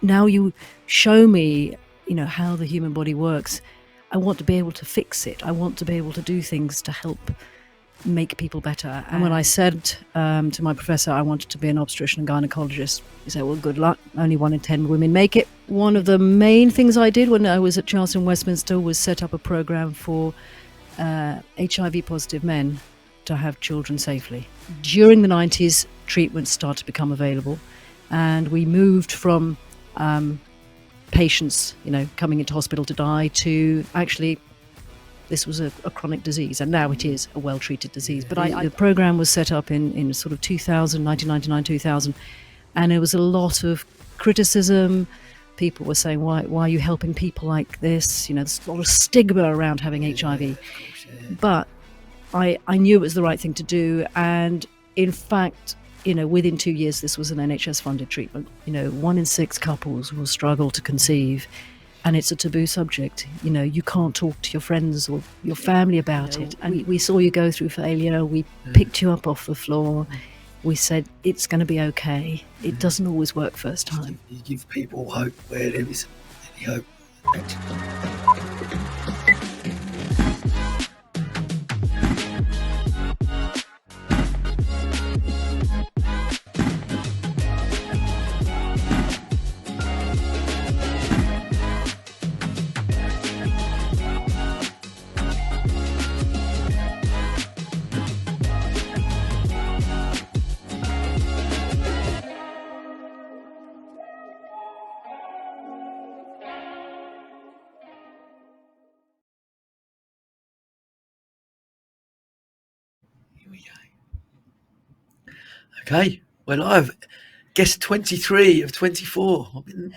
now you show me, how the human body works. I want to be able to fix it. I want to be able to do things to help make people better. And when I said to my professor I wanted to be an obstetrician and gynecologist, he said, well, good luck. Only 1 in 10 women make it. One of the main things I did when I was at Charleston Westminster was set up a program for HIV positive men to have children safely. During the 90s, treatments started to become available, and we moved from patients, coming into hospital to die, to actually this was a chronic disease, and now it is a well-treated disease. But the program was set up in sort of 1999, 2000, and there was a lot of criticism. People were saying, why are you helping people like this? There's a lot of stigma around having HIV. But I knew it was the right thing to do, and in fact, within 2 years, this was an NHS-funded treatment. 1 in 6 couples will struggle to conceive, and it's a taboo subject. You can't talk to your friends or your family about it. And we saw you go through failure. We picked you up off the floor. We said, it's going to be okay. It doesn't always work first time. You give people hope where there isn't any hope. Okay, well, I've guessed 23 of 24. I've been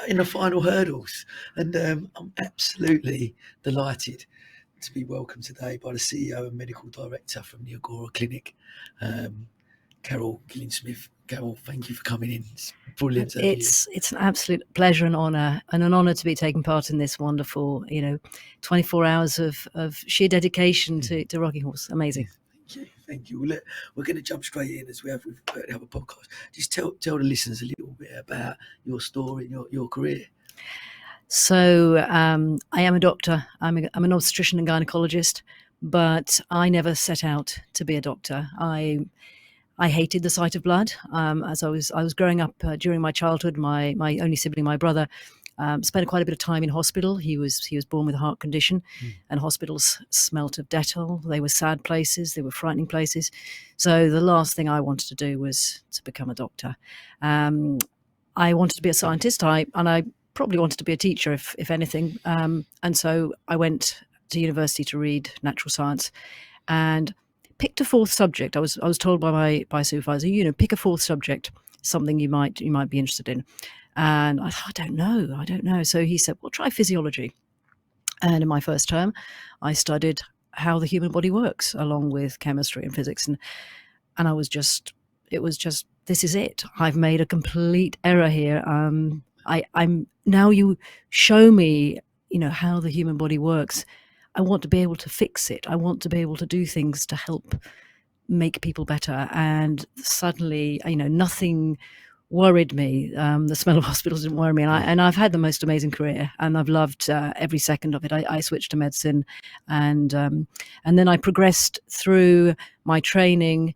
in the final hurdles, and I'm absolutely delighted to be welcomed today by the CEO and Medical Director from the Agora Clinic, Carole Gilling-Smith. Carole, thank you for coming in. It's brilliant. It's an absolute pleasure and an honour to be taking part in this wonderful, 24 hours of sheer dedication to Rocking Horse. Amazing. Thank you. Well, we're going to jump straight in as we have with the other podcast. Just tell the listeners a little bit about your story and your career. So I am a doctor. I'm an obstetrician and gynecologist, but I never set out to be a doctor. I hated the sight of blood. As I was growing up during my childhood, my only sibling, my brother, spent quite a bit of time in hospital. He was born with a heart condition, and hospitals smelt of Dettol. They were sad places. They were frightening places. So the last thing I wanted to do was to become a doctor. I wanted to be a scientist. I probably wanted to be a teacher, if anything. And so I went to university to read natural science, and picked a fourth subject. I was told by my supervisor, pick a fourth subject, something you might be interested in. And I thought, I don't know. So he said, well, try physiology. And in my first term, I studied how the human body works, along with chemistry and physics. And it was just, this is it. I've made a complete error here. I'm now you show me, how the human body works. I want to be able to fix it. I want to be able to do things to help make people better. And suddenly, nothing worried me. The smell of hospitals didn't worry me. And I've had the most amazing career, and I've loved every second of it. I switched to medicine, and then I progressed through my training.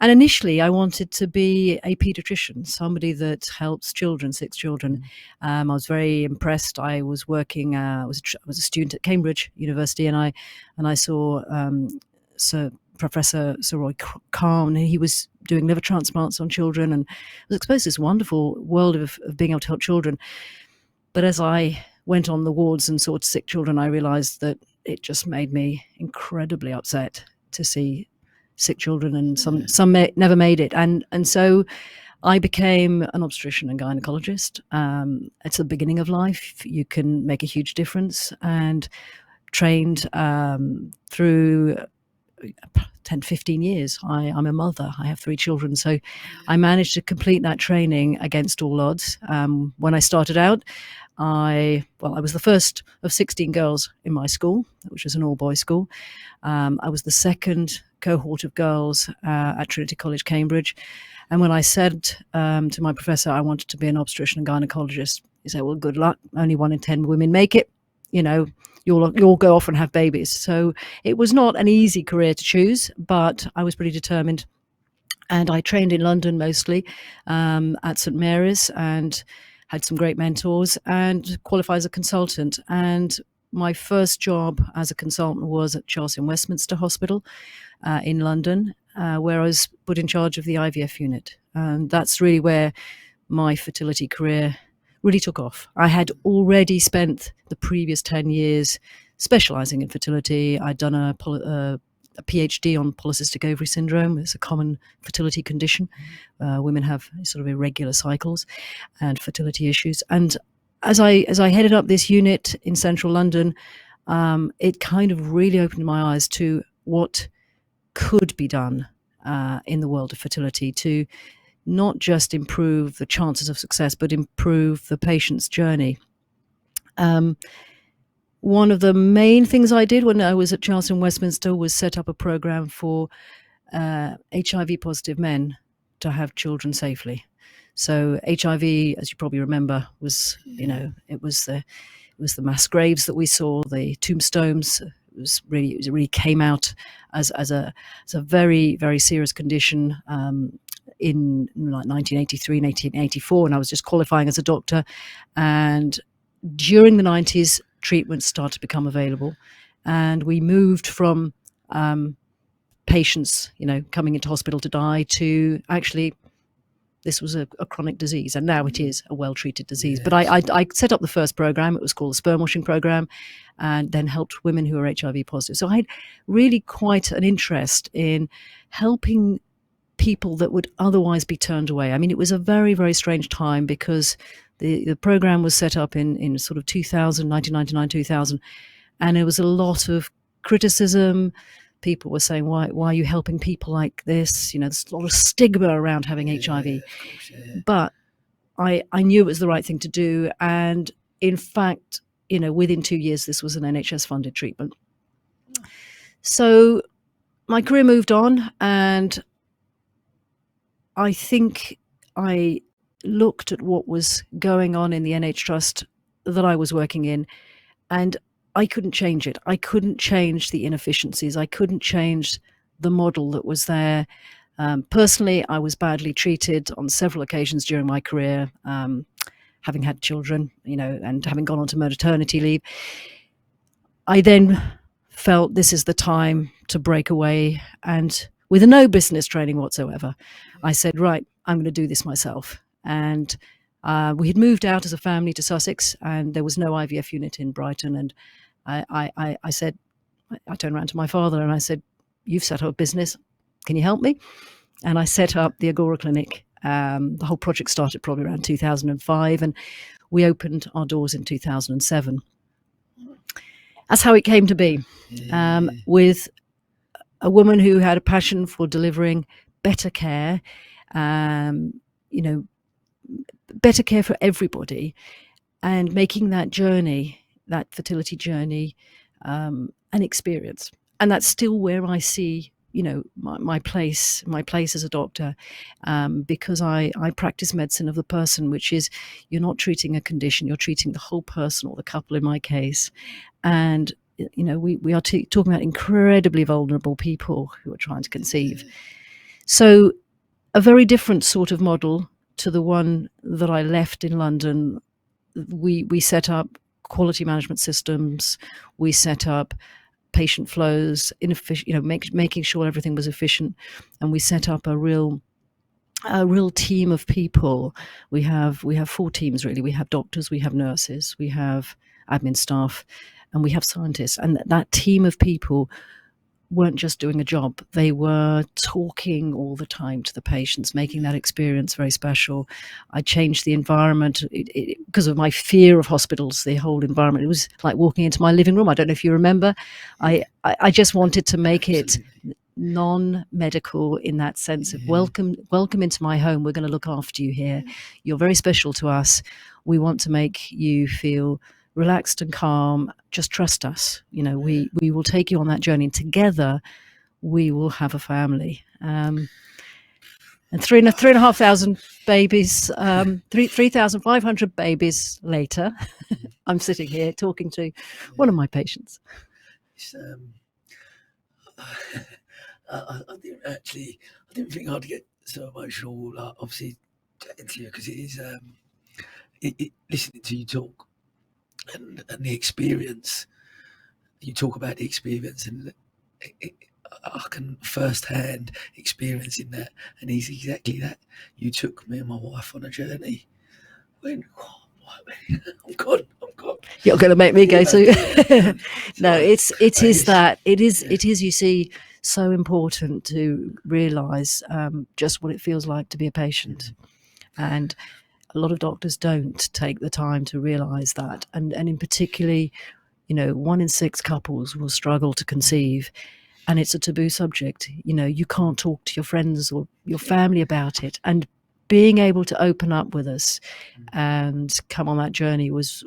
And initially, I wanted to be a paediatrician, somebody that helps children, 6 children. I was very impressed. I was working. I was a student at Cambridge University, and I saw Professor Sir Roy Khan. He was doing liver transplants on children, and was exposed to this wonderful world of being able to help children. But as I went on the wards and saw sick children, I realised that it just made me incredibly upset to see sick children, and some never made it. And so I became an obstetrician and gynecologist. It's the beginning of life. You can make a huge difference, and trained through 10, 15 years. I'm a mother. I have 3 children. So I managed to complete that training against all odds. When I started out, I was the first of 16 girls in my school, which was an all-boys school. I was the second cohort of girls at Trinity College, Cambridge. And when I said to my professor I wanted to be an obstetrician and gynecologist, You say, well, good luck. Only 1 in 10 women make it. You'll go off and have babies. So it was not an easy career to choose, but I was pretty determined. And I trained in London mostly at St Mary's, and had some great mentors, and qualified as a consultant. And my first job as a consultant was at Chelsea and Westminster Hospital in London, where I was put in charge of the IVF unit. And that's really where my fertility career really took off. I had already spent the previous 10 years specializing in fertility. I'd done a PhD on polycystic ovary syndrome. It's a common fertility condition. Women have sort of irregular cycles and fertility issues. And as I headed up this unit in central London, it kind of really opened my eyes to what could be done in the world of fertility to not just improve the chances of success, but improve the patient's journey. One of the main things I did when I was at Chelsea and Westminster was set up a program for HIV positive men to have children safely. So HIV, as you probably remember, was, it was the mass graves that we saw, the tombstones. It really came out as a very, very serious condition in like 1983 and 1984, and I was just qualifying as a doctor. And during the 90s, treatments started to become available, and we moved from patients, coming into hospital to die, to actually this was a chronic disease, and now it is a well-treated disease. Yes. But I set up the first program. It was called the sperm washing program, and then helped women who were HIV positive. So I had really quite an interest in helping people that would otherwise be turned away. I mean, it was a very, very strange time, because the program was set up in sort of 2000, 1999, 2000, and there was a lot of criticism. People were saying, why are you helping people like this? There's a lot of stigma around having HIV. Of course, yeah. But I knew it was the right thing to do. And in fact, within 2 years, this was an NHS funded treatment. So my career moved on, and I think I looked at what was going on in the NH Trust that I was working in, and I couldn't change it. I couldn't change the inefficiencies. I couldn't change the model that was there. Personally, I was badly treated on several occasions during my career, having had children, and having gone on to maternity leave. I then felt this is the time to break away, and with no business training whatsoever, I said, right, I'm going to do this myself. And we had moved out as a family to Sussex, and there was no IVF unit in Brighton. And I said, I turned around to my father and I said, you've set up a business. Can you help me? And I set up the Agora Clinic. The whole project started probably around 2005, and we opened our doors in 2007. That's how it came to be, with a woman who had a passion for delivering better care, better care for everybody, and making that journey, that fertility journey, an experience. And that's still where I see, my place as a doctor, because I practice medicine of the person, which is, you're not treating a condition, you're treating the whole person, or the couple in my case. And we are talking about incredibly vulnerable people who are trying to conceive. So a very different sort of model to the one that I left in London. We set up quality management systems. We set up patient flows, making sure everything was efficient, and we set up a real team of people. We have 4 teams really. We have doctors, we have nurses, we have admin staff, and we have scientists. And that team of people weren't just doing a job, they were talking all the time to the patients, making that experience very special. I changed the environment because of my fear of hospitals. The whole environment, it was like walking into my living room. I don't know if you remember. I just wanted to make it non-medical, in that sense of welcome into my home. We're going to look after you here. You're very special to us. We want to make you feel relaxed and calm. Just trust us. We will take you on that journey, and together we will have a family. And 3,500 babies, 3,500 babies later, I'm sitting here talking to one of my patients. It's, I didn't think I'd get so emotional, obviously, chatting to you, because it is, listening to you talk and the experience. You talk about the experience, and I can first-hand experiencing that, and it's exactly that. You took me and my wife on a journey. I'm gone. You're going to make me go too. No, it is that. It is. You see, so important to realise just what it feels like to be a patient, and a lot of doctors don't take the time to realise that, and in particularly, 1 in 6 couples will struggle to conceive, and it's a taboo subject. You can't talk to your friends or your family about it, and being able to open up with us and come on that journey was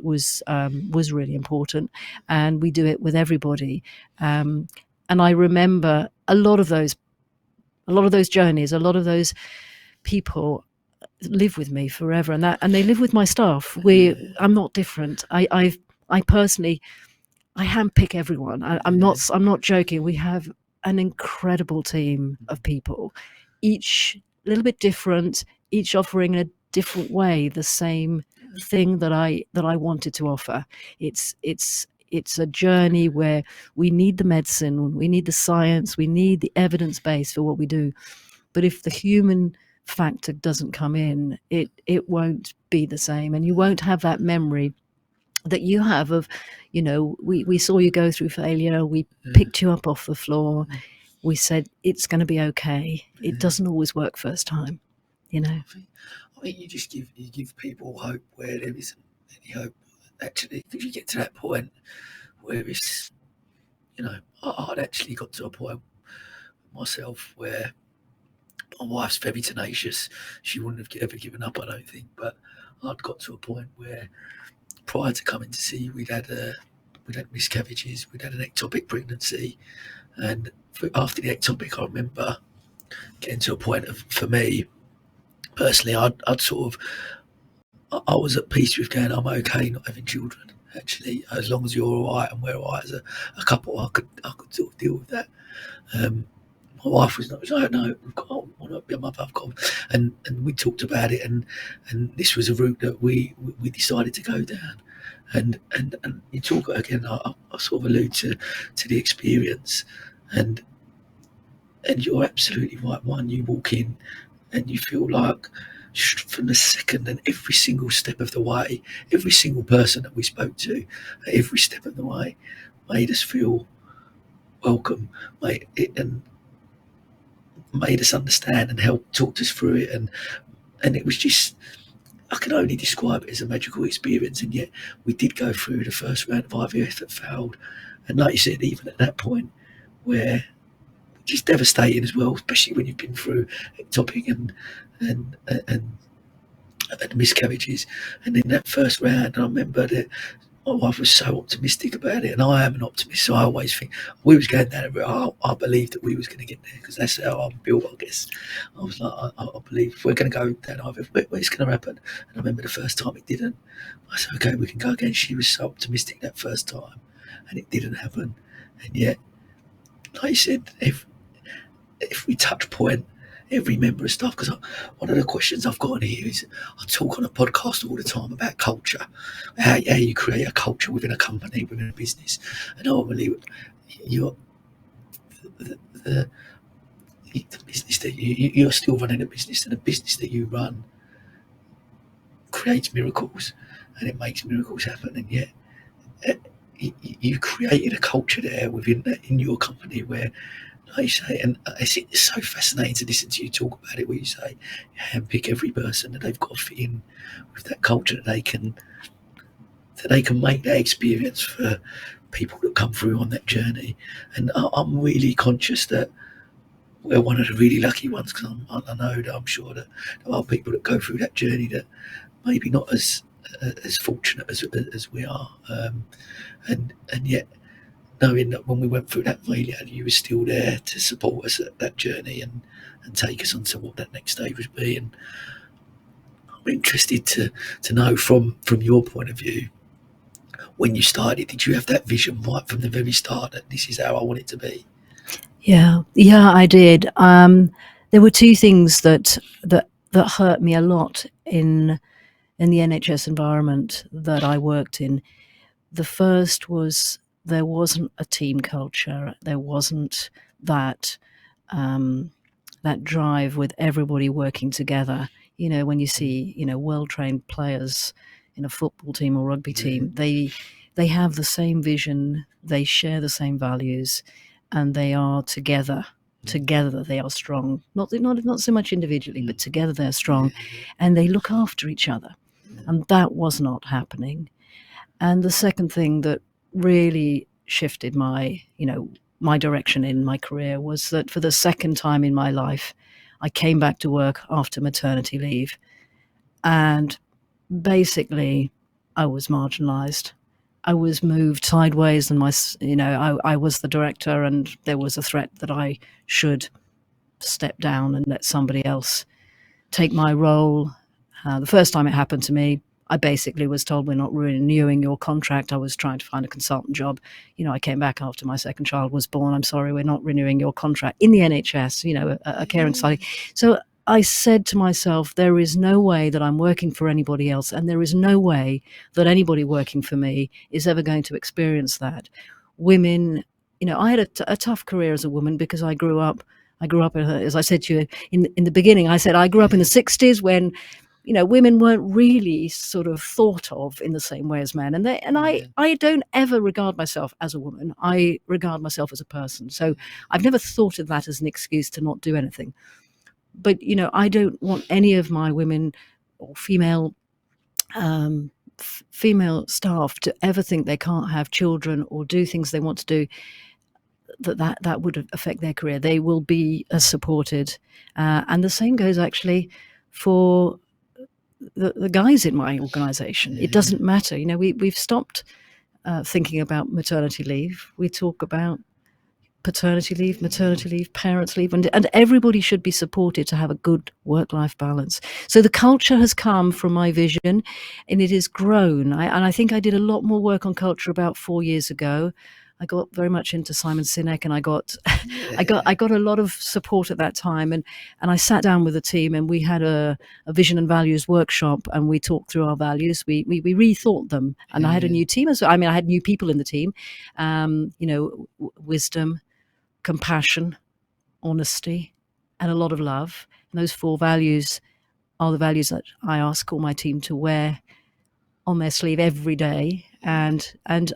really important, and we do it with everybody. And I remember a lot of those journeys, a lot of those people live with me forever, and they live with my staff. I'm not different. I personally, I handpick everyone. I'm not joking. We have an incredible team of people, each a little bit different, each offering in a different way the same thing that I wanted to offer. It's a journey where we need the medicine, we need the science, we need the evidence base for what we do. But if the human factor doesn't come in, it won't be the same, and you won't have that memory that you have of, we saw you go through failure, we picked you up off the floor, we said it's going to be okay. It doesn't always work first time, I think you give people hope where there isn't any hope, actually, because you get to that point where it's, I'd actually got to a point myself where my wife's very tenacious. She wouldn't have ever given up, I don't think, but I'd got to a point where prior to coming to see you, we'd had miscarriages, we'd had an ectopic pregnancy, and after the ectopic, I remember getting to a point of, for me personally, I'd sort of, I was at peace with going, I'm okay not having children. Actually, as long as you're all right and we're all right as a couple, I could sort of deal with that. My wife was not. No, I want to be a mother. I've got, and we talked about it, and this was a route that we decided to go down. And you talk again. I sort of allude to the experience, and you're absolutely right. One, you walk in, and you feel like from the second and every single step of the way, every single person that we spoke to, every step of the way, made us feel welcome, and made us understand and helped talked us through it, and it was just, I can only describe it as a magical experience. And yet we did go through the first round of IVF that failed, and like you said, even at that point, where just devastating as well, especially when you've been through ectopic and miscarriages. And in that first round, I remember that my wife was so optimistic about it, and I am an optimist, so I always think we was going down a route. I believed that we was going to get there, because that's how I'm built, I guess. I was like, I believe if we're going to go down IVF, it's going to happen. And I remember the first time it didn't. I said, okay, we can go again. She was so optimistic that first time, and it didn't happen. And yet, like you said, if we touch point every member of staff, because one of the questions I've got in here is, I talk on a podcast all the time about culture, how you create a culture within a company, within a business, and ultimately you're the business that you're still running a business, and the business that you run creates miracles, and it makes miracles happen. And yet you created a culture there in your company where, like you say, and it's so fascinating to listen to you talk about it, where you say you handpick every person that they've got to fit in with that culture, that they can make that experience for people that come through on that journey. And I'm really conscious that we're one of the really lucky ones, because I know that I'm sure that there are people that go through that journey that maybe not as fortunate as we are, and yet knowing that when we went through that failure, you were still there to support us at that journey and take us on to what that next stage would be. And I'm interested to know from your point of view, when you started, did you have that vision right from the very start that this is how I want it to be? Yeah, I did. There were two things that hurt me a lot in the NHS environment that I worked in. The first was there wasn't a team culture. There wasn't that that drive with everybody working together. You know, when you see, you know, well-trained players in a football team or rugby team, they have the same vision, they share the same values, and they are together. Together they are strong. Not so much individually, but together they're strong, and they look after each other. And that was not happening. And the second thing that really shifted my direction in my career was that for the second time in my life, I came back to work after maternity leave, and basically I was marginalized. I was moved sideways, and I was the director, and there was a threat that I should step down and let somebody else take my role. The first time it happened to me, I basically was told, we're not renewing your contract. I was trying to find a consultant job. You know, I came back after my second child was born. I'm sorry, we're not renewing your contract in the NHS, you know, a caring society. So I said to myself, there is no way that I'm working for anybody else, and there is no way that anybody working for me is ever going to experience that. Women, you know, I had a tough career as a woman because I grew up, as I said to you in the beginning, I said I grew up in the 60s when, you know, women weren't really sort of thought of in the same way as men. I don't ever regard myself as a woman. I regard myself as a person. So I've never thought of that as an excuse to not do anything. But, you know, I don't want any of my women or female staff to ever think they can't have children or do things they want to do that would affect their career. They will be supported. And the same goes actually for the guys in my organisation. It doesn't matter. You know, we've stopped thinking about maternity leave. We talk about paternity leave, maternity leave, parents' leave, and everybody should be supported to have a good work-life balance. So the culture has come from my vision, and it has grown. And I think I did a lot more work on culture about 4 years ago. I got very much into Simon Sinek, and I got a lot of support at that time. And I sat down with the team, and we had a vision and values workshop, and we talked through our values. We rethought them, and I had a new team as well. I mean, I had new people in the team. You know, wisdom, compassion, honesty, and a lot of love. And those 4 values are the values that I ask all my team to wear on their sleeve every day and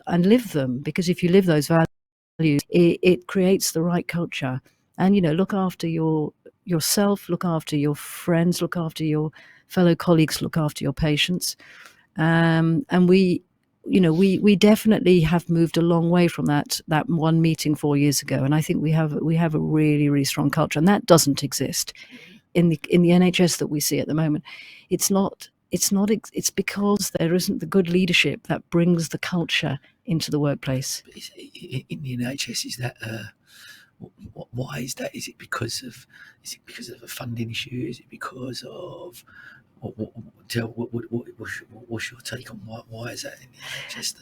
live them. Because if you live those values, it creates the right culture. And, you know, look after yourself, look after your friends, look after your fellow colleagues, look after your patients. And we definitely have moved a long way from that one meeting 4 years ago, and I think we have a really, really strong culture, and that doesn't exist in the NHS that we see at the moment. It's because there isn't the good leadership that brings the culture into the workplace. In the NHS, is that why is that? Is it because of a funding issue? Is it because of what's your take on why is that in the NHS?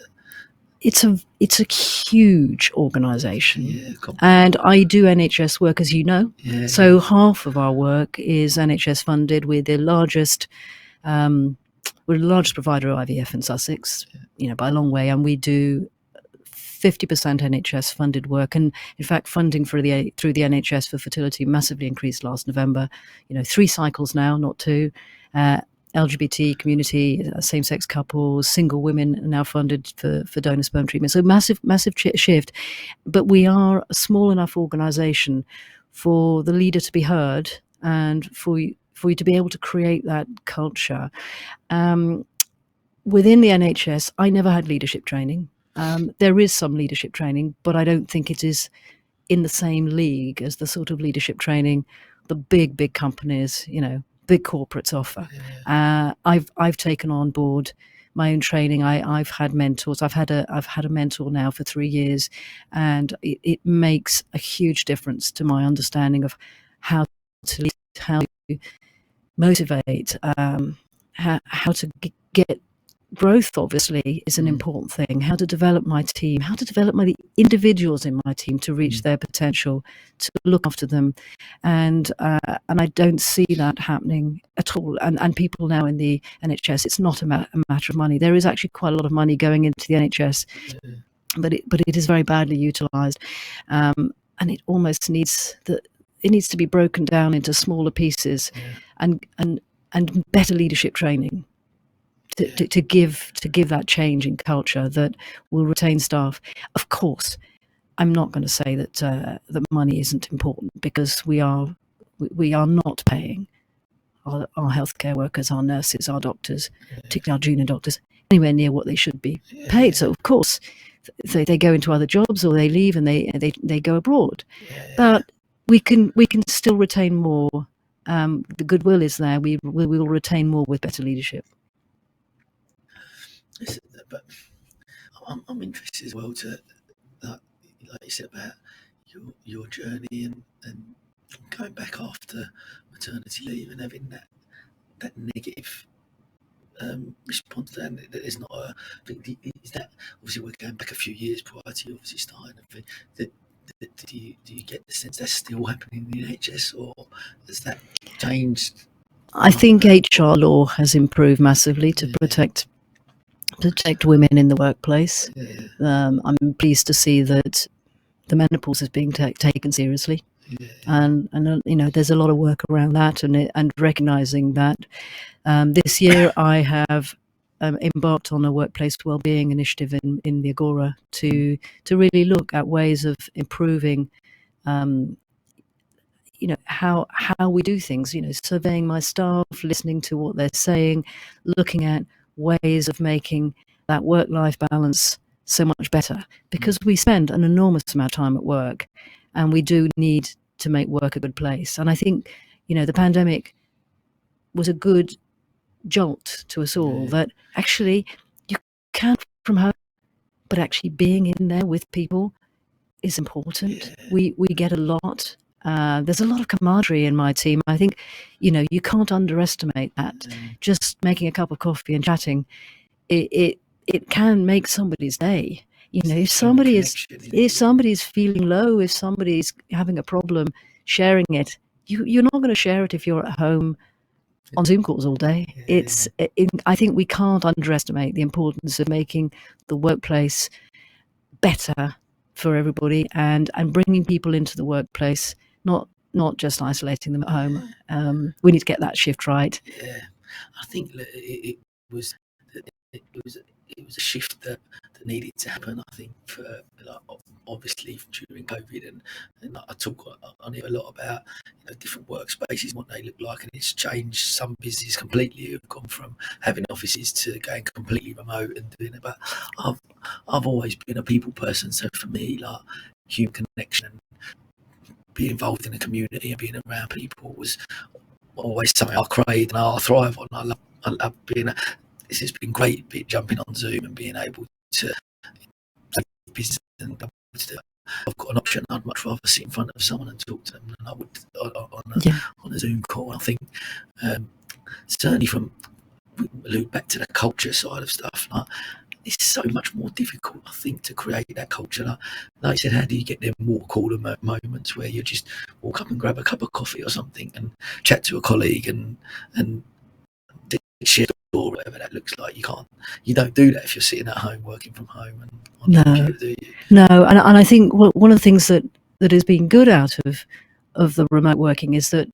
It's a huge organisation, and I do NHS work, as you know. So half of our work is NHS funded. We're the largest provider of IVF in Sussex, you know, by a long way, and we do 50% NHS funded work. And in fact, funding through the NHS for fertility massively increased last November. You know, 3 cycles now, not 2. LGBT community, same-sex couples, single women are now funded for donor sperm treatment. So massive shift. But we are a small enough organisation for the leader to be heard and for you to be able to create that culture. Within the NHS, I never had leadership training. There is some leadership training, but I don't think it is in the same league as the sort of leadership training the big companies, you know, big corporates offer. I've taken on board my own training. I've had mentors. I've had a mentor now for 3 years, and it makes a huge difference to my understanding of how to lead, how to motivate, how to get growth. Obviously is an important thing. How to develop my team, how to develop the individuals in my team to reach their potential, to look after them, and I don't see that happening at all. And people now in the NHS, it's not a matter of money. There is actually quite a lot of money going into the NHS, but it is very badly utilised, and it almost needs it needs to be broken down into smaller pieces, and better leadership training to give that change in culture that will retain staff. Of course, I'm not going to say that that money isn't important, because we are not paying our healthcare workers, our nurses, our doctors, particularly our junior doctors, anywhere near what they should be paid. So of course, they go into other jobs, or they leave and they go abroad. But we can still retain more. The goodwill is there. We will retain more with better leadership. But I'm interested as well to, like you said, about your journey and going back after maternity leave and having that negative response to that. There's not a thing. Is that, obviously we're going back a few years prior to you obviously starting a thing, do you get the sense that's still happening in the NHS, or has that changed? I think HR law has improved massively to protect women in the workplace. I'm pleased to see that the menopause is being taken seriously, and there's a lot of work around that, and recognizing that. This year I have embarked on a workplace wellbeing initiative in the Agora to really look at ways of improving how we do things, surveying my staff, listening to what they're saying, looking at ways of making that work-life balance so much better, because we spend an enormous amount of time at work, and we do need to make work a good place. And I think the pandemic was a good jolt to us all, that actually you can work from home, but actually being in there with people is important. We get a lot. There's a lot of camaraderie in my team. I think you can't underestimate that. Just making a cup of coffee and chatting, it can make somebody's day. If somebody's feeling low, if somebody's having a problem, sharing it, you're not going to share it if you're at home on Zoom calls all day. I think we can't underestimate the importance of making the workplace better for everybody, and bringing people into the workplace, not just isolating them at home. We need to get that shift right. I think that it was a shift that needed to happen. I think for obviously during COVID, and I talk on it a lot about different workspaces, what they look like, and it's changed. Some businesses completely have gone from having offices to going completely remote and doing it. But I've always been a people person, so for me, like, human connection and being involved in a community and being around people was always something I crave and I thrive on. I love being this has been great, jumping on Zoom and being able to business and I've got an option. I'd much rather sit in front of someone and talk to them than I would on a Zoom call. I think certainly from allude back to the culture side of stuff, like, it's so much more difficult, I think, to create that culture. Like I said, how do you get them water cooler moments where you just walk up and grab a cup of coffee or something and chat to a colleague and share or whatever that looks like? You don't do that if you're sitting at home working from home and on the computer, do you? No, and I think one of the things that has been good out of the remote working is that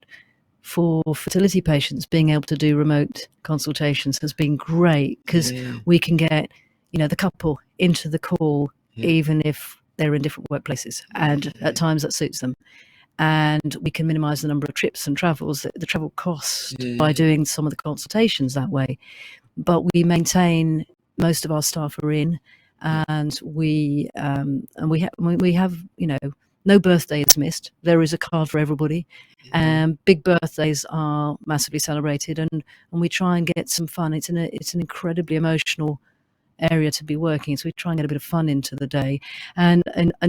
for fertility patients, being able to do remote consultations has been great, because we can get the couple into the call, even if they're in different workplaces, and at times that suits them, and we can minimize the number of trips and travels, the travel cost, by doing some of the consultations that way. But we maintain, most of our staff are in, and we have No birthday is missed. There is a card for everybody. Big birthdays are massively celebrated, and we try and get some fun. It's an incredibly emotional area to be working, so we try and get a bit of fun into the day. And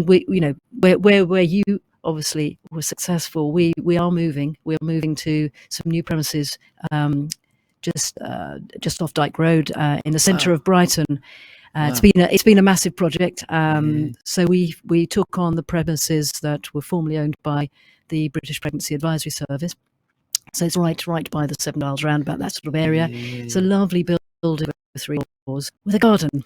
we, you know, where you obviously were successful, we are moving to some new premises, just off Dyke Road, in the centre of Brighton. It's been a massive project. So we took on the premises that were formerly owned by the British Pregnancy Advisory Service. So it's right by the Seven Dials roundabout, that sort of area. It's a lovely building with 3 floors with a garden.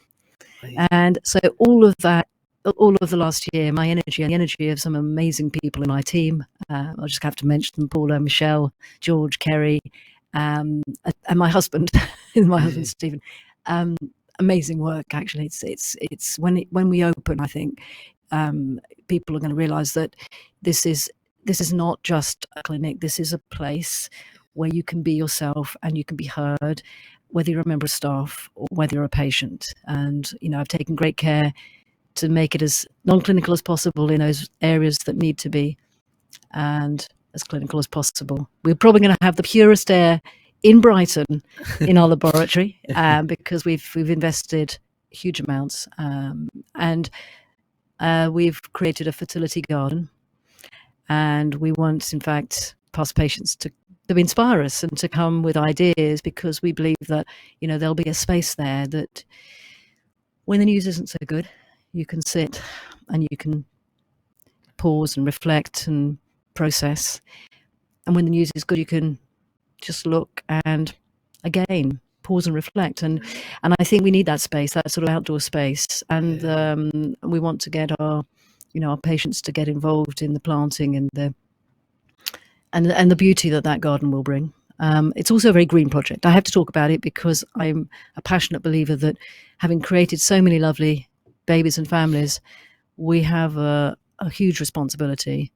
And so all of the last year, my energy and the energy of some amazing people in my team, I'll just have to mention them: Paula, Michelle, George, Kerry, and my husband, Stephen. Amazing work, actually. It's when we open, I think people are going to realise that this is not just a clinic. This is a place where you can be yourself and you can be heard, whether you're a member of staff or whether you're a patient. And I've taken great care to make it as non-clinical as possible in those areas that need to be, and as clinical as possible. We're probably going to have the purest air in Brighton in our laboratory, because we've invested huge amounts, and we've created a fertility garden, and we want, in fact, past patients to inspire us and to come with ideas, because we believe that there'll be a space there that when the news isn't so good, you can sit and you can pause and reflect and process, and when the news is good, you can just look and again pause and reflect, and I think we need that space, that sort of outdoor space, and we want to get our patients to get involved in the planting and the beauty that garden will bring. It's also a very green project. I have to talk about it because I'm a passionate believer that, having created so many lovely babies and families, we have a huge responsibility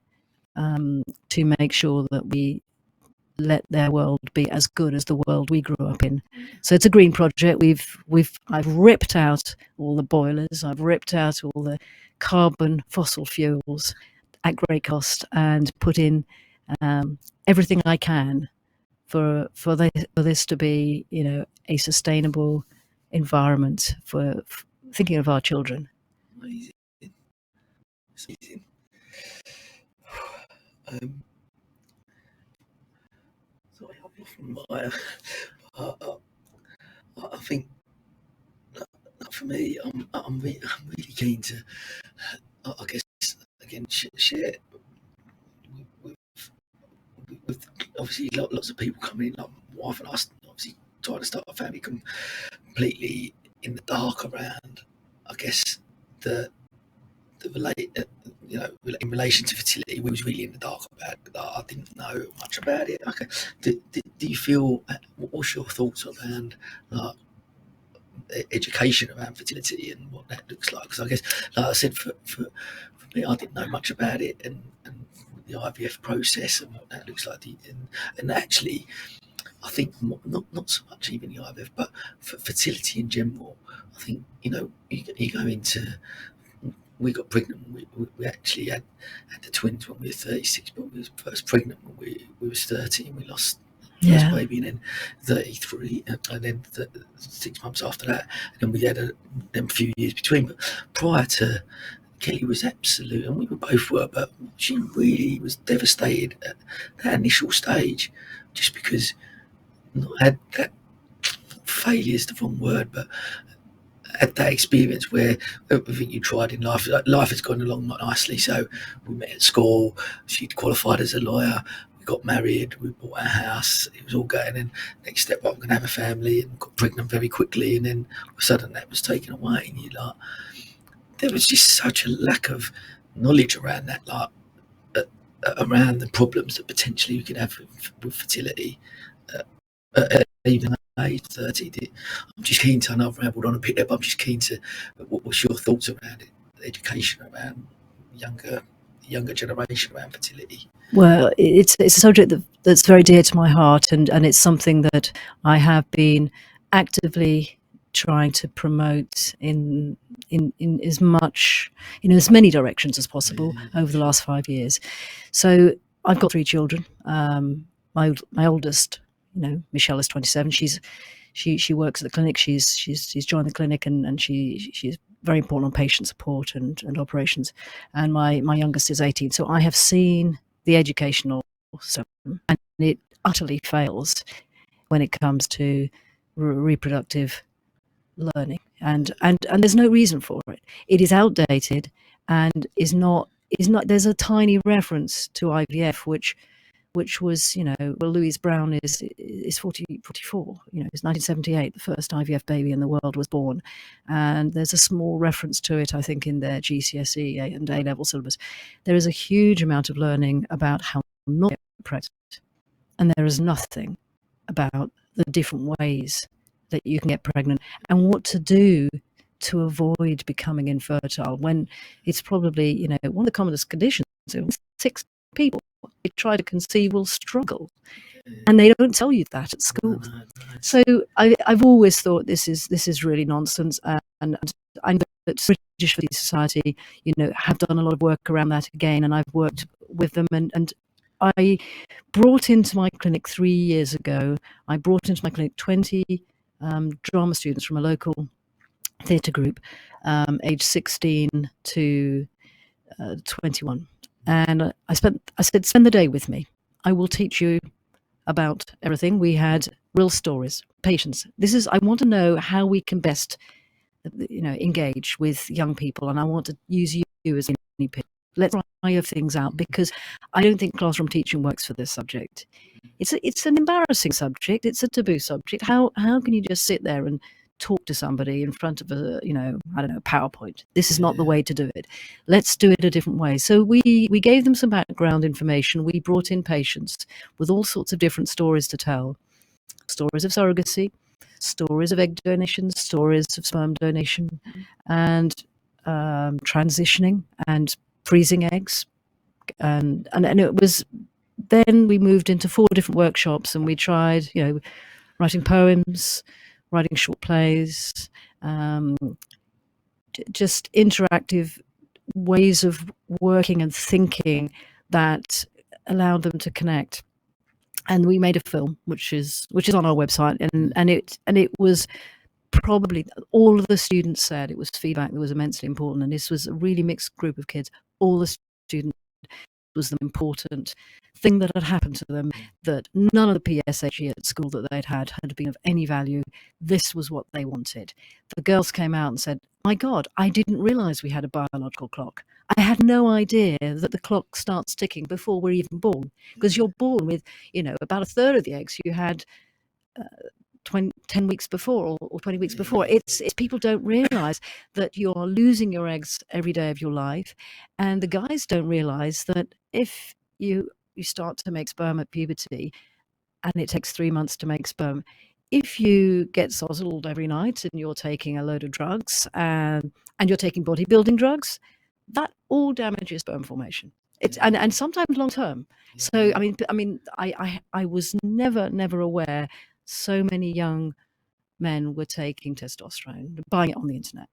to make sure that we let their world be as good as the world we grew up in. So it's a green project. I've ripped out all the boilers, I've ripped out all the carbon fossil fuels at great cost, and put in everything I can for this to be a sustainable environment for thinking of our children. Amazing. Amazing. I think for me, I'm really keen to, I guess, again, share with obviously lots of people coming in, like my wife and I, obviously trying to start a family completely in the dark around, I guess, the in relation to fertility. We was really in the dark about it. I didn't know much about it. Okay, do you feel? What's your thoughts around education around fertility and what that looks like? Because I guess, like I said, for me, I didn't know much about it, and the IVF process and what that looks like, and actually, I think not so much even the IVF, but for fertility in general. I think you go into. We got pregnant. We actually had the twins when we were 36, but we was first pregnant when we was 30, and we lost first baby, and then 33, and then 6 months after that, and then we had them few years between. But prior to, Kelly was absolute, and we both were, but she really was devastated at that initial stage, just because not had that, failure is the wrong word, but had that experience where everything you tried in life has gone along nicely. So we met at school, she'd qualified as a lawyer, we got married, we bought a house, it was all going, and next step up, I'm going to have a family, and got pregnant very quickly, and then all of a sudden that was taken away, and you're like, there was just such a lack of knowledge around that, like around the problems that potentially you could have with fertility even age 30. I'm just keen to, I know I've rambled on a bit there, but I'm just keen to, what's your thoughts around it, education around younger generation around fertility? Well, it's a subject that's very dear to my heart, and it's something that I have been actively trying to promote in as much, as many directions as possible over the last 5 years. So I've got 3 children. My oldest, Michelle, is 27. She works at the clinic. She's joined the clinic, and she's very important on patient support and operations. And my youngest is 18. So I have seen the educational system, and it utterly fails when it comes to reproductive learning, and there's no reason for it. It is outdated and is not. There's a tiny reference to IVF, which was, well, Louise Brown is 44. It's 1978. The first IVF baby in the world was born, and there's a small reference to it, I think, in their GCSE and A-level syllabus. There is a huge amount of learning about how not to get pregnant, and there is nothing about the different ways that you can get pregnant and what to do to avoid becoming infertile, when it's probably, one of the commonest conditions. 6 people they try to conceive will struggle, and they don't tell you that at school. So I've always thought this is really nonsense, and I know that British Fertility Society, have done a lot of work around that again, and I've worked with them, and I brought into my clinic 3 years ago. I brought into my clinic 20 drama students from a local theatre group, age 16 to 21. And I said, spend the day with me. I will teach you about everything. We had real stories, patients. I want to know how we can best, engage with young people. And I want to use you as a guinea pig. Let's try things out, because I don't think classroom teaching works for this subject. It's an embarrassing subject. It's a taboo subject. How can you just sit there and talk to somebody in front of a, PowerPoint? This is not the way to do it. Let's do it a different way. So we gave them some background information. We brought in patients with all sorts of different stories to tell. Stories of surrogacy, stories of egg donation, stories of sperm donation, and transitioning and freezing eggs. And it was, then we moved into 4 different workshops, and we tried, writing poems, writing short plays, just interactive ways of working and thinking that allowed them to connect. And we made a film, which is on our website, and it was probably, all of the students said it was feedback that was immensely important, and this was a really mixed group of kids. All the students, was the important thing that had happened to them, that none of the PSHE at school that they'd had been of any value. This was what they wanted. The girls came out and said, my God, I didn't realize we had a biological clock. I had no idea that the clock starts ticking before we're even born, because you're born with, about a third of the eggs you had 10 weeks before, or 20 weeks before. It's people don't realize that you're losing your eggs every day of your life, and the guys don't realize that if you start to make sperm at puberty, and it takes 3 months to make sperm, if you get sozzled every night and you're taking a load of drugs, and you're taking bodybuilding drugs, that all damages sperm formation. It's and sometimes long term. So I was never aware so many young men were taking testosterone, buying it on the internet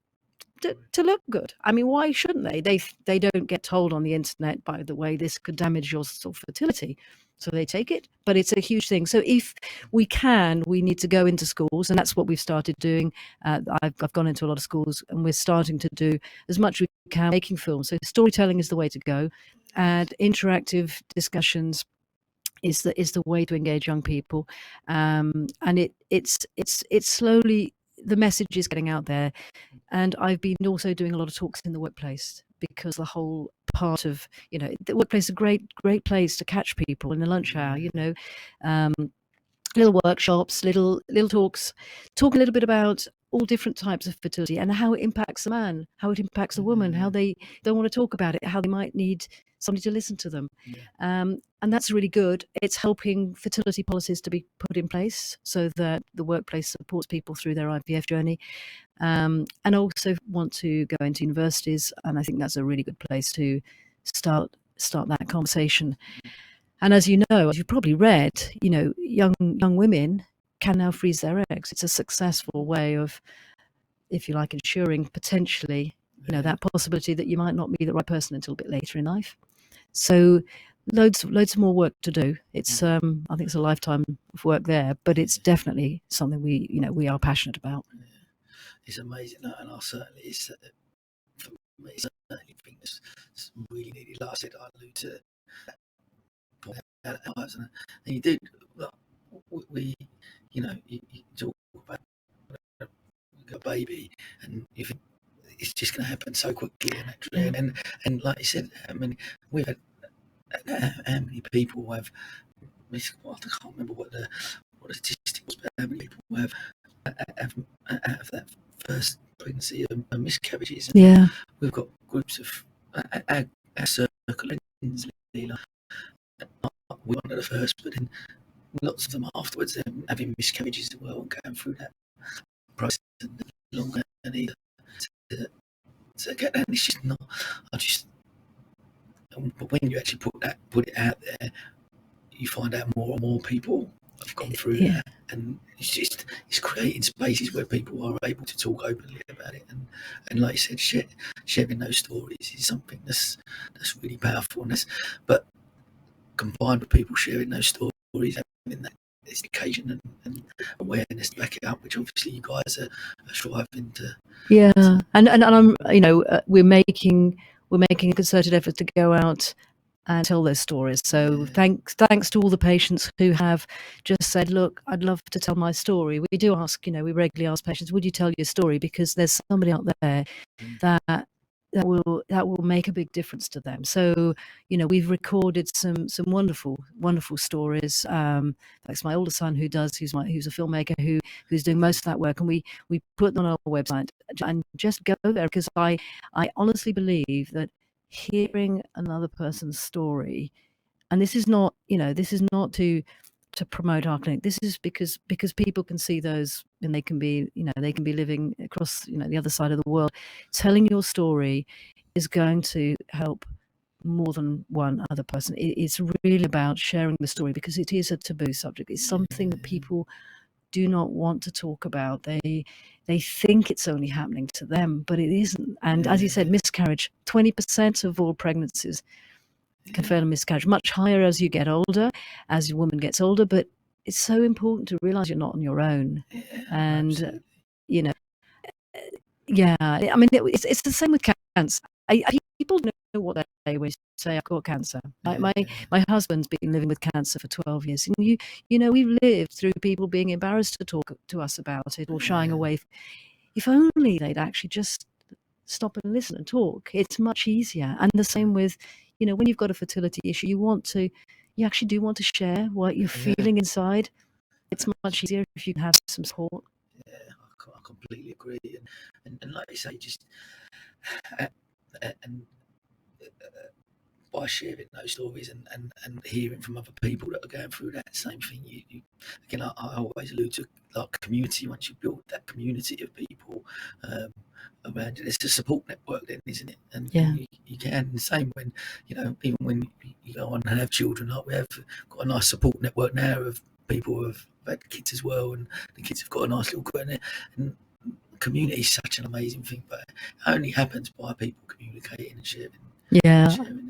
to look good. I mean, why shouldn't they? They don't get told on the internet, by the way, this could damage your fertility, so they take it. But it's a huge thing. So if we need to go into schools, and that's what we've started doing. I've gone into a lot of schools, and we're starting to do as much as we can, making films. So storytelling is the way to go, and interactive discussions is the way to engage young people. And it's slowly, the message is getting out there. And I've been also doing a lot of talks in the workplace, because the whole part of, the workplace is a great place to catch people in the lunch hour, little workshops, little talks, talk a little bit about all different types of fertility and how it impacts the man, how it impacts the woman, how they don't want to talk about it, how they might need somebody to listen to them. And that's really good. It's helping fertility policies to be put in place so that the workplace supports people through their IVF journey. And I also want to go into universities, and I think that's a really good place to start that conversation. And as you know, as you've probably read, young women can now freeze their eggs. It's a successful way of, if you like, ensuring potentially, that possibility that you might not be the right person until a bit later in life. So loads more work to do. It's I think it's a lifetime of work there, but it's definitely something we are passionate about. It's amazing, and I certainly, for me, I certainly think this really needed. Like I said, I allude to that, and you do. We, you talk about a baby, and you think it's just going to happen so quickly and naturally, and like you said, I mean, we've had how many people have. I can't remember what the statistic was, but how many people have that first pregnancy and miscarriages. And Yeah, we've got groups of our circle, we're one of the first, but then lots of them afterwards, them having miscarriages as well and going through that process and longer than either. So again, and it's just not. But when you actually put it out there, you find out more and more people have gone through that, and it's creating spaces where people are able to talk openly about it, and like you said, sharing those stories is something that's really powerful, but combined with people sharing those stories, having that education and awareness to back it up, which obviously you guys are striving to. Yeah, and I'm we're making a concerted effort to go out and tell those stories. So thanks to all the patients who have just said, look, I'd love to tell my story. We do ask, we regularly ask patients, would you tell your story? Because there's somebody out there that will make a big difference to them. So, we've recorded some wonderful stories. That's my older son who's a filmmaker who's doing most of that work, and we put them on our website, and just go there, because I honestly believe that hearing another person's story, and this is not to promote our clinic. This is because people can see those, and they can be living across the other side of the world. Telling your story is going to help more than one other person. It's really about sharing the story, because it is a taboo subject. It's something that people do not want to talk about. They think it's only happening to them, but it isn't. And as you said, miscarriage, 20% of all pregnancies can fail a miscarriage, much higher as you get older, as your woman gets older. But it's so important to realize you're not on your own. And Absolutely. I mean, it's the same with cancer. People don't know what they say when you say I've got cancer. My husband's been living with cancer for 12 years, and we've lived through people being embarrassed to talk to us about it or shying away. If only they'd actually just stop and listen and talk, it's much easier. And the same with, when you've got a fertility issue, you actually do want to share what you're feeling inside. It's much easier if you can have some support. Yeah, I completely agree, and like you say, just and by sharing those stories and hearing from other people that are going through that same thing, you again, I always allude to like community. Once you build that community of people around you, it's a support network then, isn't it? And you can, the same when even when you go on and have children, like we have got a nice support network now of people who have had kids as well, and the kids have got a nice little group, and community is such an amazing thing, but it only happens by people communicating and sharing.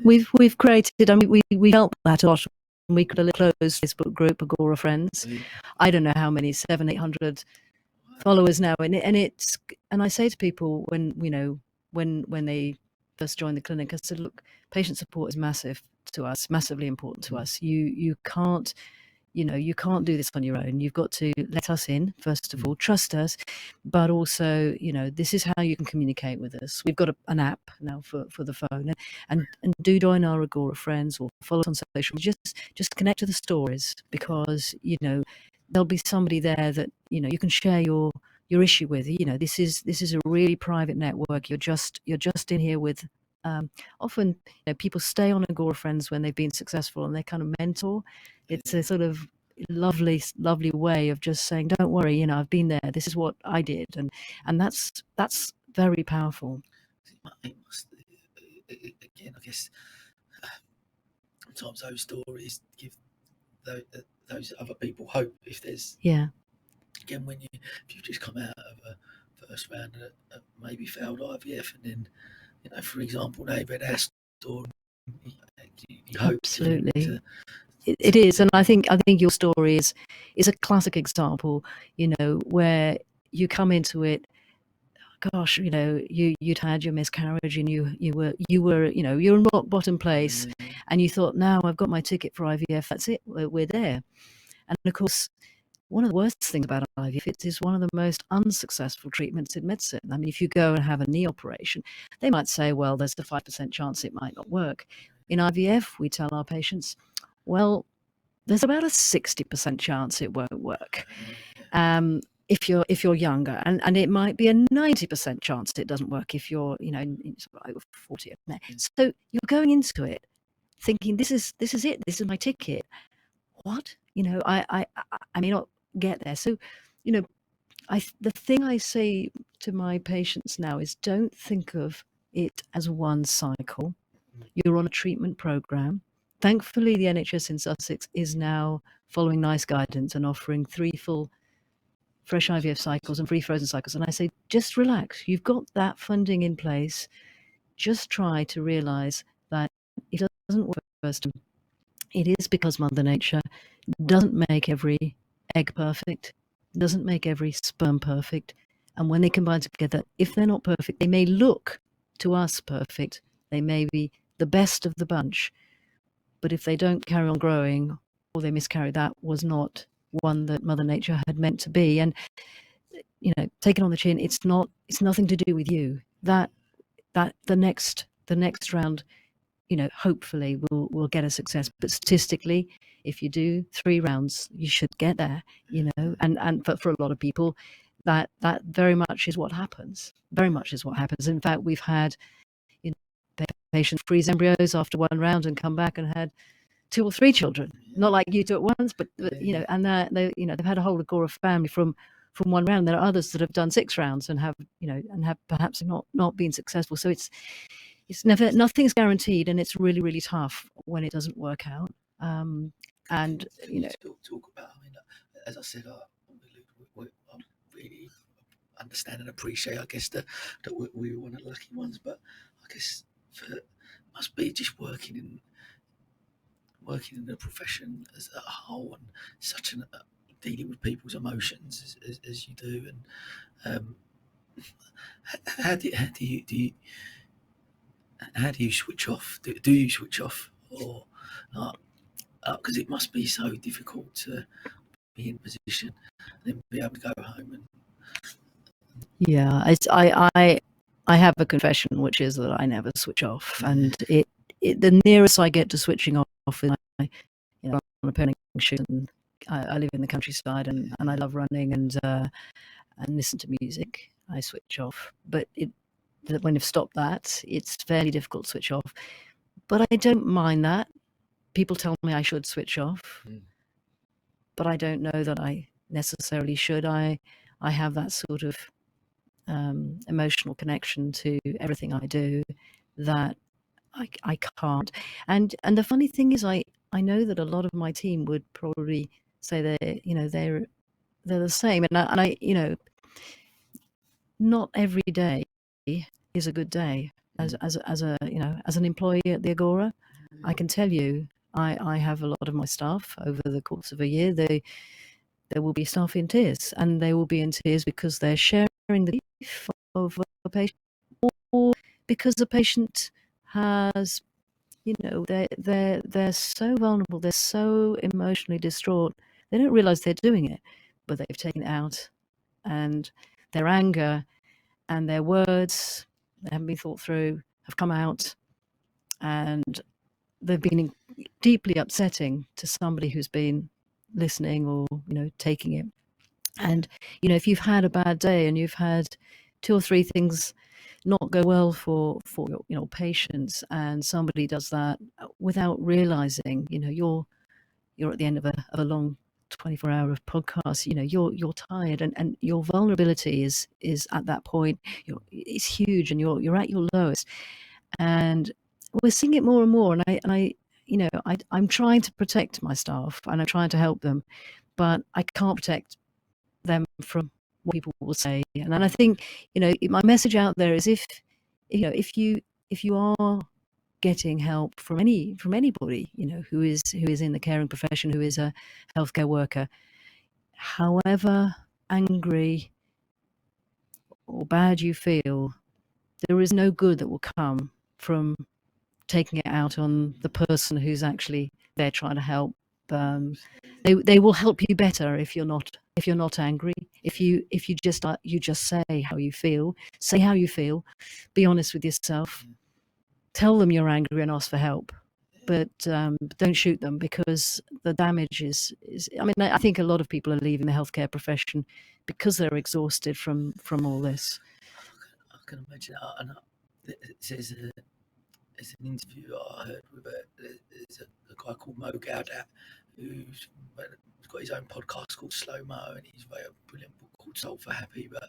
We've created. I mean, we help that a lot. We created a little closed Facebook group, Agora Friends. I don't know how many, 700-800 followers now, and I say to people when they first join the clinic, I said, look, patient support is massive to us, massively important to us. You can't do this on your own. You've got to let us in, first of all, trust us, but also, this is how you can communicate with us. We've got an app now for the phone, and do join our Agora Friends or follow us on social media. Just connect to the stories, because, there'll be somebody there that, you can share your issue with. This is a really private network. You're just in here with, often, people stay on Agora Friends when they've been successful, and they kind of mentor. It's a sort of lovely way of just saying, don't worry, I've been there. This is what I did, and that's very powerful. It must, again, I guess sometimes those stories give those other people hope. If there's again, if you've just come out of a first round of maybe failed IVF, and then, you know, for example, they read our story, you hope absolutely. It is, and I think your story is a classic example, you know, where you come into it, gosh, you know, you'd had your miscarriage, and you were you know, you're in rock bottom place, and you thought, now I've got my ticket for IVF, that's it, we're there. And of course, one of the worst things about IVF, it is one of the most unsuccessful treatments in medicine. I mean, if you go and have a knee operation, they might say, well, there's a 5% chance it might not work. In IVF, we tell our patients, well, there's about a 60% chance it won't work. If you're younger, and it might be a 90% chance it doesn't work if you're, you know, over 40. So you're going into it thinking, this is it, this is my ticket. What? You know, I may not get there. So, you know, the thing I say to my patients now is, don't think of it as one cycle. You're on a treatment program. Thankfully, the NHS in Sussex is now following NICE guidance and offering 3 full fresh IVF cycles and 3 frozen cycles. And I say, just relax. You've got that funding in place. Just try to realize that it doesn't work first. It is because Mother Nature doesn't make every egg perfect, doesn't make every sperm perfect. And when they combine together, if they're not perfect, they may look to us perfect. They may be the best of the bunch. But if they don't carry on growing, or they miscarry, that was not one that Mother Nature had meant to be. And, you know, take it on the chin. It's nothing to do with you. That the next round, you know, hopefully will get a success. But statistically, if you do 3 rounds, you should get there, you know. And for a lot of people, that very much is what happens. Very much is what happens. In fact, we've had, you know, patients freeze embryos after 1 round and come back and had 2 or 3 children. Not like you do at once, but you know, and they, you know, they've had a whole Agora family from 1 round. There are others that have done 6 rounds and have, you know, and have perhaps not been successful. So it's never, nothing's guaranteed, and it's really, really tough when it doesn't work out. And, you know, talk about, I mean, as I said, I really understand and appreciate, I guess, that we were one of the lucky ones, but I guess must be just working in the profession as a whole, and such an dealing with people's emotions as you do, and how do you switch off? Do you switch off, or because it must be so difficult to be in a position and then be able to go home and. Yeah, I have a confession, which is that I never switch off, and the nearest I get to switching off is, you know, on a parenting shoot, and I live in the countryside, and I love running and listen to music. I switch off, but when I've stopped that, it's fairly difficult to switch off. But I don't mind that. People tell me I should switch off, but I don't know that I necessarily should. I have that sort of emotional connection to everything I do that I can't. And the funny thing is, I know that a lot of my team would probably say they're the same. And I, you know, not every day is a good day. As a, you know, as an employee at the Agora, I can tell you, I have a lot of my staff over the course of a year. There will be staff in tears, and they will be in tears because they're sharing the grief of a patient, or because the patient has, you know, they're so vulnerable, they're so emotionally distraught, they don't realize they're doing it, but they've taken it out, and their anger and their words that haven't been thought through have come out, and they've been deeply upsetting to somebody who's been listening or, you know, taking it. And, you know, if you've had a bad day and you've had 2 or 3 things not go well for your, you know, patients, and somebody does that without realizing, you know, you're at the end of a long 24-hour podcast, you know, you're tired, and your vulnerability is at that point, it's huge, and you're at your lowest. And we're seeing it more and more, and I you know, I'm trying to protect my staff, and I'm trying to help them, but I can't protect them from what people will say. And I think, my message out there is if you are getting help from anybody, who is in the caring profession, who is a healthcare worker, however angry or bad you feel, there is no good that will come from taking it out on the person who's actually there trying to help. They will help you better if you're not angry. If you just say how you feel, be honest with yourself, tell them you're angry and ask for help, but don't shoot them, because the damage is. I mean, I think a lot of people are leaving the healthcare profession because they're exhausted from all this. I can imagine. There's an interview I heard with there's a guy called Mo Gaudat, who's got his own podcast called Slow Mo, and he's wrote a brilliant book called Soul for Happy. But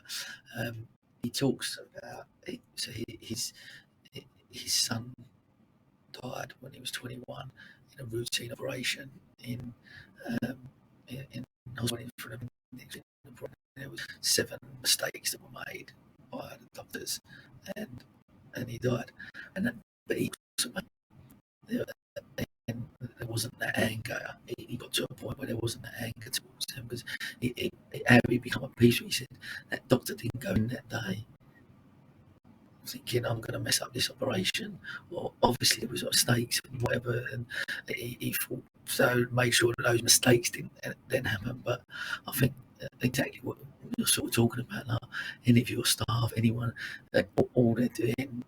he talks about his son died when he was 21 in a routine operation in hospital for an appendix. There was 7 mistakes that were made by the doctors, and he died. But he there wasn't that anger. He got to a point where there wasn't that anger towards him, because how he become at peace. He said that doctor didn't go in that day thinking I'm going to mess up this operation. Well, obviously there was mistakes and whatever, and he thought so, made sure that those mistakes didn't happen. But I think exactly what you're sort of talking about, like any of your staff, anyone, all they're doing,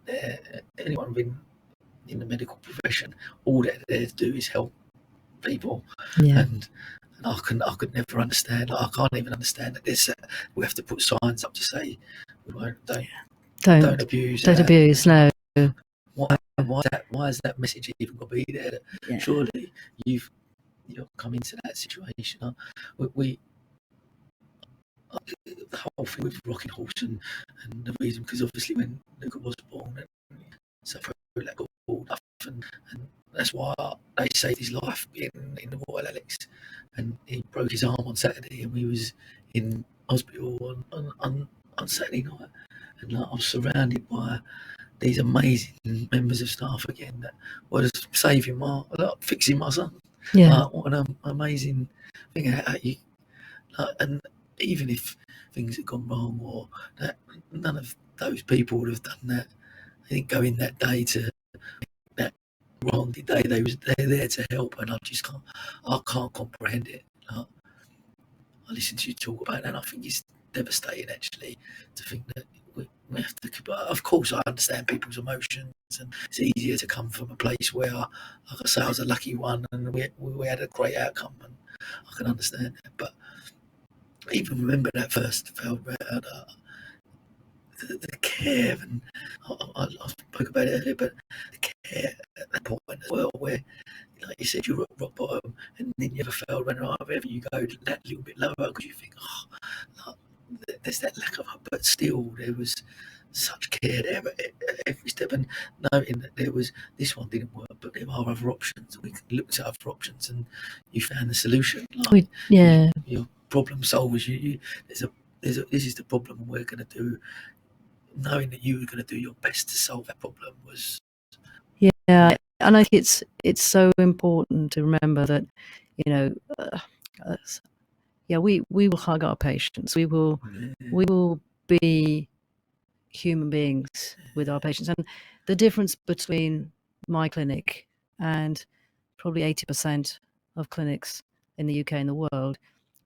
anyone in the medical profession, all they're there to do is help people. Yeah. And I could never understand. I can't even understand that we have to put signs up to say we don't abuse. Don't abuse. No. Why is that message even got to be there? Yeah. Surely you've come into that situation. We the whole thing with Rocking Horse and the reason, because obviously when Luca was born, and suffered that galled up, and that's why they saved his life in the Royal Alex, and he broke his arm on Saturday, and we was in hospital on Saturday night, and I was surrounded by these amazing members of staff again that was fixing my son. Yeah. What an amazing thing. And even if things had gone wrong, or that, none of those people would have done that. They didn't go in that day to that wrong day. They're there to help, and I can't comprehend it. I listen to you talk about that, and I think it's devastating, actually, to think that we have to. Of course, I understand people's emotions, and it's easier to come from a place where, like I say, I was a lucky one, and we had a great outcome, and I can understand that. But even remember that first failed round, the care, and I spoke about it earlier, but the care at that point as well, where, like you said, you're at rock bottom, and then you have a failed round, or wherever you go that little bit lower, because you think, there's that lack of hope, but still there was such care there every step, and noting that there was, this one didn't work, but there are other options. We looked at other options, and you found the solution. Your problem solvers. This is the problem, and we're going to do. Knowing that you were going to do your best to solve that problem was. Yeah, and I think it's so important to remember that, we will hug our patients. We will be human beings with our patients. And the difference between my clinic and probably 80% of clinics in the UK and the world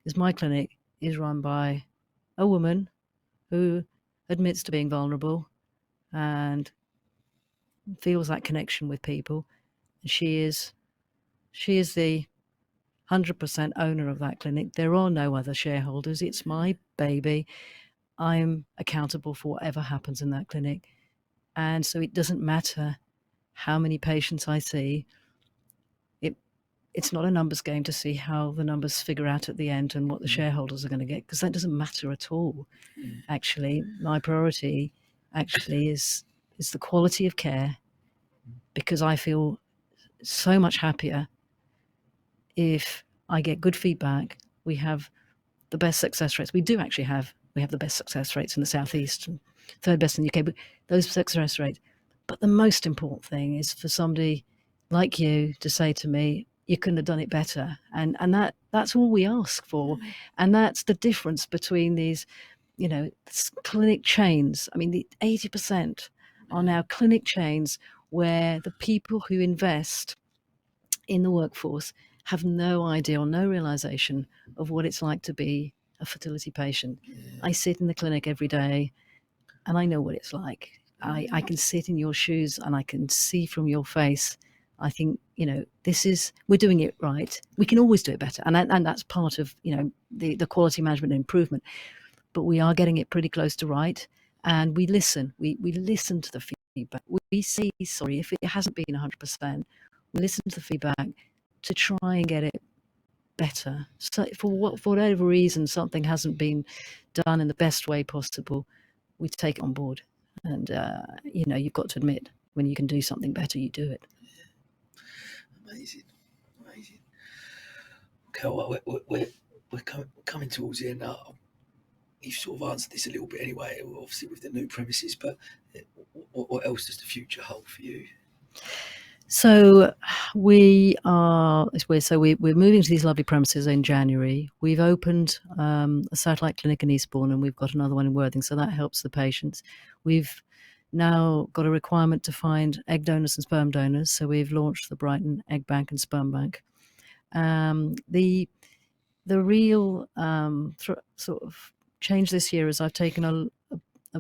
is my clinic is run by a woman who admits to being vulnerable and feels that connection with people. She is the 100% owner of that clinic. There are no other shareholders. It's my baby. I'm accountable for whatever happens in that clinic. And so it doesn't matter how many patients I see. It's not a numbers game to see how the numbers figure out at the end and what the shareholders are going to get, because that doesn't matter at all. Actually, my priority actually is the quality of care, because I feel so much happier if I get good feedback. We have the best success rates. We have the best success rates in the Southeast and third best in the UK, but those success rates. But the most important thing is for somebody like you to say to me, you couldn't have done it better. And that's all we ask for. And that's the difference between these, clinic chains. I mean, the 80% are now clinic chains where the people who invest in the workforce have no idea or no realization of what it's like to be a fertility patient. I sit in the clinic every day and I know what it's like. I can sit in your shoes and I can see from your face. I think, we're doing it right. We can always do it better. And that's part of, the quality management and improvement. But we are getting it pretty close to right. And we listen. We listen to the feedback. We say sorry if it hasn't been 100%. We listen to the feedback to try and get it better. So for whatever reason something hasn't been done in the best way possible, we take it on board. And you've got to admit, when you can do something better, you do it. Amazing. Okay, we're coming towards the end now. You've sort of answered this a little bit anyway, obviously with the new premises, but what else does the future hold for you? So we're moving to these lovely premises in January. We've opened a satellite clinic in Eastbourne, and we've got another one in Worthing, so that helps the patients. We've now got a requirement to find egg donors and sperm donors, so we've launched the Brighton Egg Bank and Sperm Bank. The real sort of change this year is I've taken a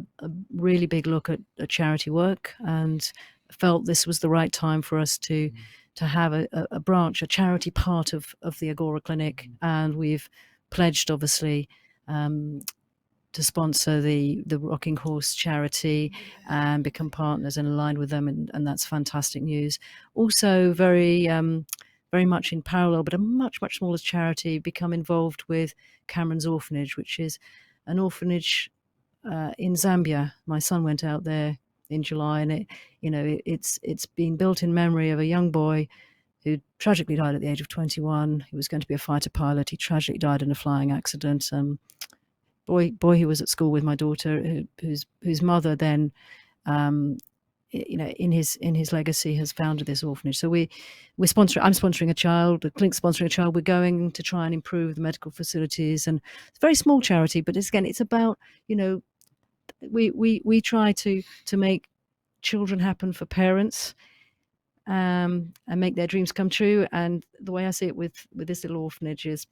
really big look at charity work and felt this was the right time for us to have a branch, a charity part of the Agora Clinic, and we've pledged, obviously, to sponsor the Rocking Horse charity and become partners and aligned with them, and that's fantastic news. Also, very much in parallel, but a much smaller charity, become involved with Cameron's Orphanage, which is an orphanage in Zambia. My son went out there in July, and it's been built in memory of a young boy who tragically died at the age of 21. He was going to be a fighter pilot. He tragically died in a flying accident. Boy who was at school with my daughter, whose mother then, in his legacy, has founded this orphanage. So I'm sponsoring a child, the clinic's sponsoring a child. We're going to try and improve the medical facilities, and it's a very small charity, but it's about, we try to make children happen for parents, and make their dreams come true. And the way I see it with this little orphanage is,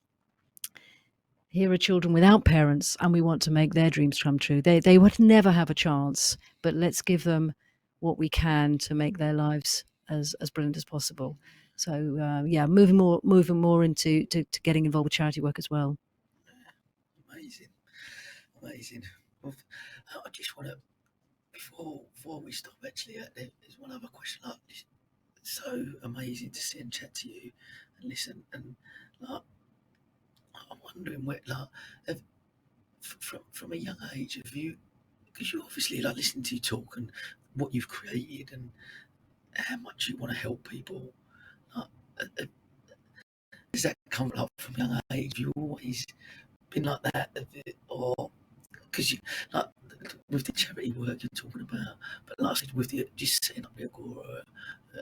here are children without parents, and we want to make their dreams come true. They would never have a chance, but let's give them what we can to make their lives as brilliant as possible. So moving more into getting involved with charity work as well. Amazing. Well, I just want to, before we stop, actually, there's one other question. It's so amazing to sit and chat to you and listen, and I'm wondering from a young age, have you, because you obviously listening to you talk and what you've created and how much you want to help people, does that come up from a young age? Have you always been like that, or because you with the charity work you're talking about, but lastly with just setting up the Agora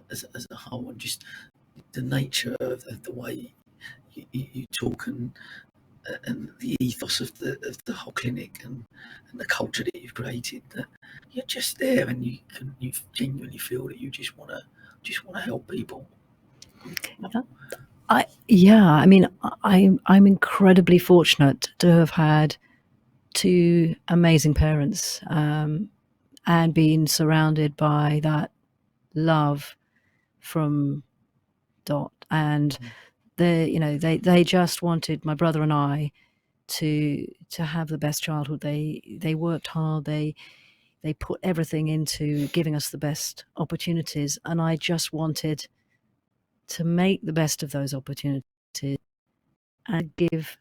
as a whole, and just the nature of the way you talk, and the ethos of the whole clinic, and the culture that you've created, that you're just there, and you genuinely feel that you just want to help people. I'm incredibly fortunate to have had two amazing parents, and been surrounded by that love from Dot, and they just wanted my brother and I to have the best childhood. They worked hard. They put everything into giving us the best opportunities, and I just wanted to make the best of those opportunities and give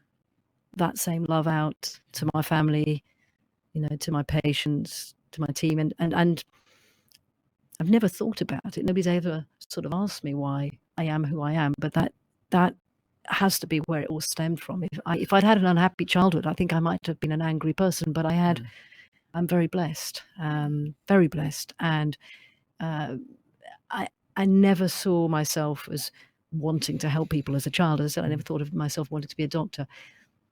that same love out to my family, to my patients, to my team, and I've never thought about it. Nobody's ever sort of asked me why I am who I am, but that has to be where it all stemmed from. If I'd had an unhappy childhood, I think I might have been an angry person, but I'm very blessed, and I never saw myself as wanting to help people as a child. As I said, I never thought of myself wanting to be a doctor.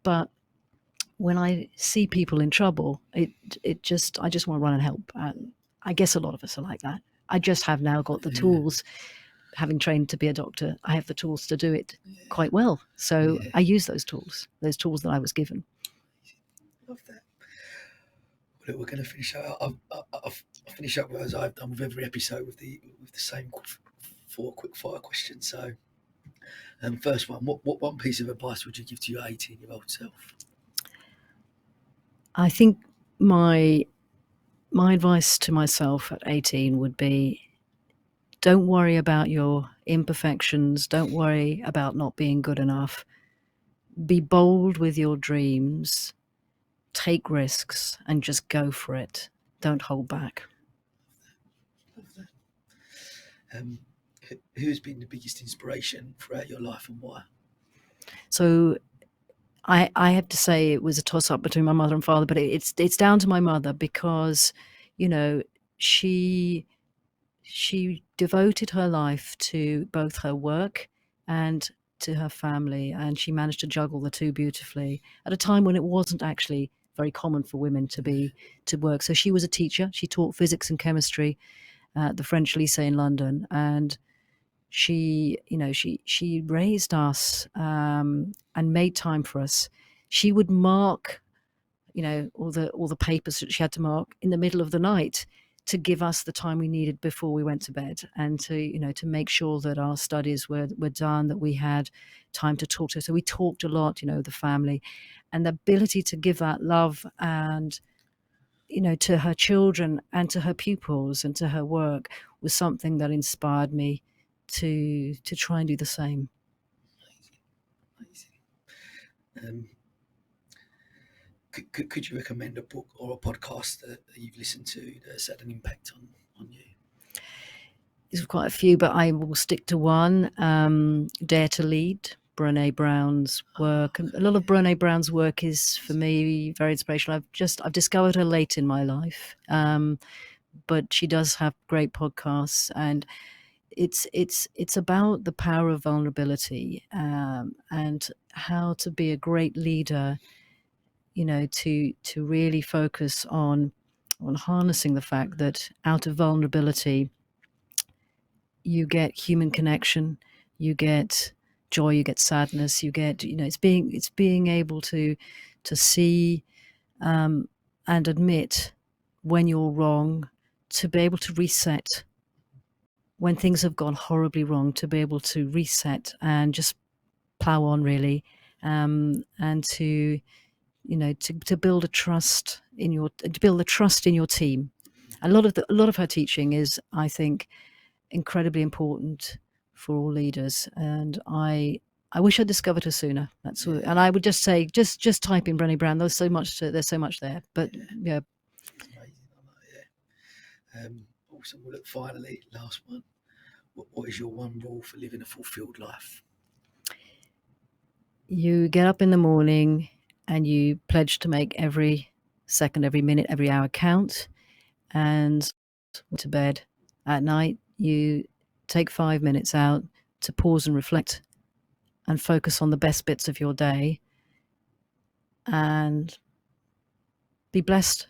But when I see people in trouble, I just want to run and help. I guess a lot of us are like that. I just have now got the tools. Having trained to be a doctor, I have the tools to do it quite well. So I use those tools that I was given. Love that. Well, we're going to finish up. I'll finish up as I've done with every episode with the same 4 quick fire questions. So, first one: what one piece of advice would you give to your 18-year-old self? I think my advice to myself at 18 would be, don't worry about your imperfections. Don't worry about not being good enough. Be bold with your dreams. Take risks and just go for it. Don't hold back. Who's been the biggest inspiration throughout your life and why? So I have to say it was a toss-up between my mother and father, but it's down to my mother because, she devoted her life to both her work and to her family, and she managed to juggle the two beautifully at a time when it wasn't actually very common for women to work. So she was a teacher. She taught physics and chemistry at the French Lycée in London, and she raised us and made time for us. She would mark, all the papers that she had to mark in the middle of the night to give us the time we needed before we went to bed, and to make sure that our studies were done, that we had time to talk to her. So we talked a lot, the family, and the ability to give that love and to her children and to her pupils and to her work was something that inspired me to try and do the same. Amazing. Could you recommend a book or a podcast that you've listened to that's had an impact on you? There's quite a few, but I will stick to one. Dare to Lead, Brené Brown's work. And a lot of Brené Brown's work is, for me, very inspirational. I've discovered her late in my life, but she does have great podcasts, and it's about the power of vulnerability, and how to be a great leader, to really focus on harnessing the fact that out of vulnerability you get human connection, you get joy, you get sadness, you get, it's being able to see and admit when you're wrong, to be able to reset when things have gone horribly wrong, to be able to reset and just plow on, really, and to build a trust in your team. A lot of her teaching is, I think, incredibly important for all leaders, and I wish I discovered her sooner. That's all. And I would just say, just type in Brené Brown. There's so much there. But yeah. It's amazing. Awesome. Well, look, finally, last one. What is your one rule for living a fulfilled life? You get up in the morning and you pledge to make every second, every minute, every hour count, and to bed at night, you take 5 minutes out to pause and reflect and focus on the best bits of your day and be blessed.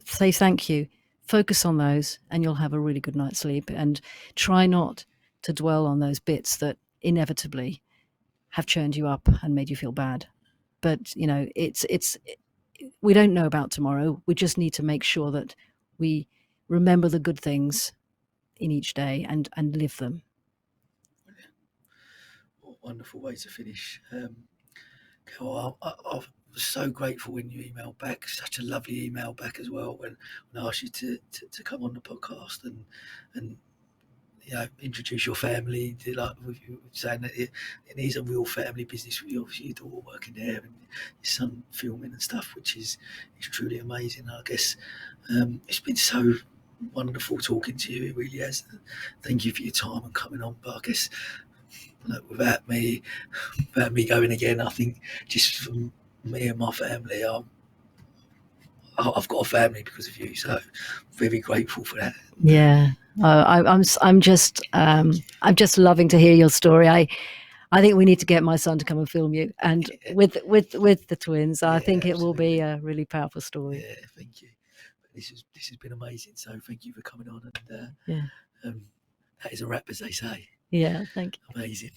Say thank you. Focus on those and you'll have a really good night's sleep, and try not to dwell on those bits that inevitably have churned you up and made you feel bad. But, we don't know about tomorrow. We just need to make sure that we remember the good things in each day and live them. What a wonderful way to finish. Carole, I was so grateful when you emailed back. Such a lovely email back as well when I asked you to come on the podcast and introduce your family, saying that it is a real family business with your daughter working there and your son filming and stuff, which is truly amazing. I guess it's been so wonderful talking to you. It really has. Thank you for your time and coming on. But I guess look, without me going again, I think just from me and my family, I've got a family because of you, so very grateful for that. Yeah, I'm just loving to hear your story. I think we need to get my son to come and film you, and with the twins. I think it will be a really powerful story. Yeah, thank you. This has been amazing. So thank you for coming on, Yeah, that is a wrap, as they say. yeah, thank you. Amazing.